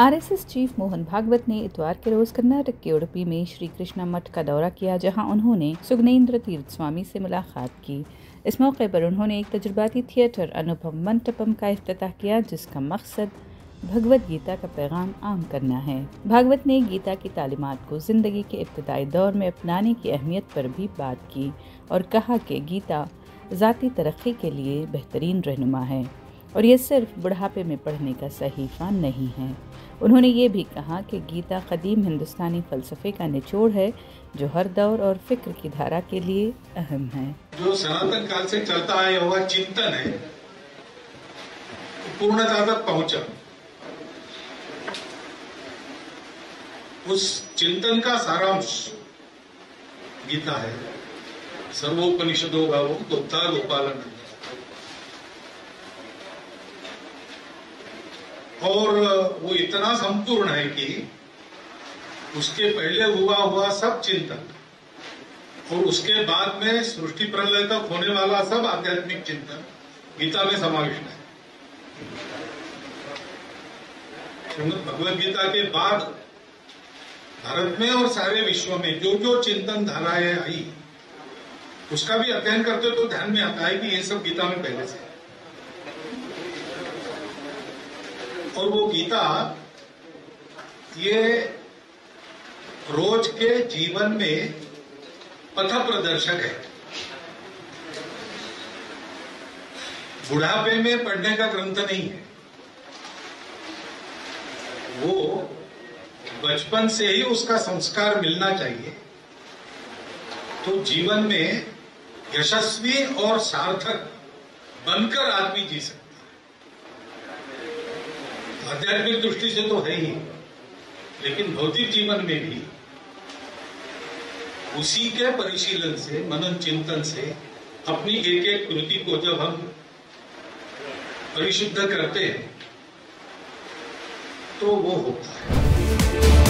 RSS chief Mohan Bhagwat ने इतवार के रोज कर्नाटक के उडुपी में श्री कृष्णा मठ का दौरा किया, जहां उन्होंने सुगनेन्द्र तीर्थ स्वामी से मुलाकात की। इस मौके पर उन्होंने एक तजुर्बाती थिएटर अनुभव मंटपम का इफ्तिताह किया, जिसका मकसद भगवद गीता का पैगाम आम करना है। भागवत ने गीता की तालीमात को जिंदगी के इब्तदाई दौर में अपनाने की अहमियत पर भी बात की और कहा कि गीता ज़ाती तरक्की के लिए बेहतरीन रहनुमा है और ये सिर्फ बुढ़ापे में पढ़ने का सहीफा नहीं है। उन्होंने ये भी कहा कि गीता कदीम हिंदुस्तानी फ़लसफ़े का निचोड़ है, जो हर दौर और फिक्र की धारा के लिए अहम है। जो सनातन काल से चलता आया हुआ चिंतन है, पूर्णता तक पहुंचा। उस चिंतन का सारांश गीता है। सर्वोपनिषदों का वो गोप्ता गोपालन, और वो इतना संपूर्ण है कि उसके पहले हुआ सब चिंतन और उसके बाद में सृष्टि प्रलय तक होने वाला सब आध्यात्मिक चिंतन गीता में समाविष्ट है। श्रीमद् भगवद गीता के बाद भारत में और सारे विश्व में जो जो चिंतन धाराएं आई, उसका भी अध्ययन करते तो ध्यान में आता है कि ये सब गीता में पहले से। और वो गीता ये रोज के जीवन में पथ प्रदर्शक है। बुढ़ापे में पढ़ने का ग्रंथ नहीं है। वो बचपन से ही उसका संस्कार मिलना चाहिए, तो जीवन में यशस्वी और सार्थक बनकर आदमी जी सकता है। आध्यात्मिक दृष्टि से तो है ही, लेकिन भौतिक जीवन में भी उसी के परिशीलन से, मनन चिंतन से अपनी एक एक कृति को जब हम परिशुद्ध करते हैं तो वो होता है।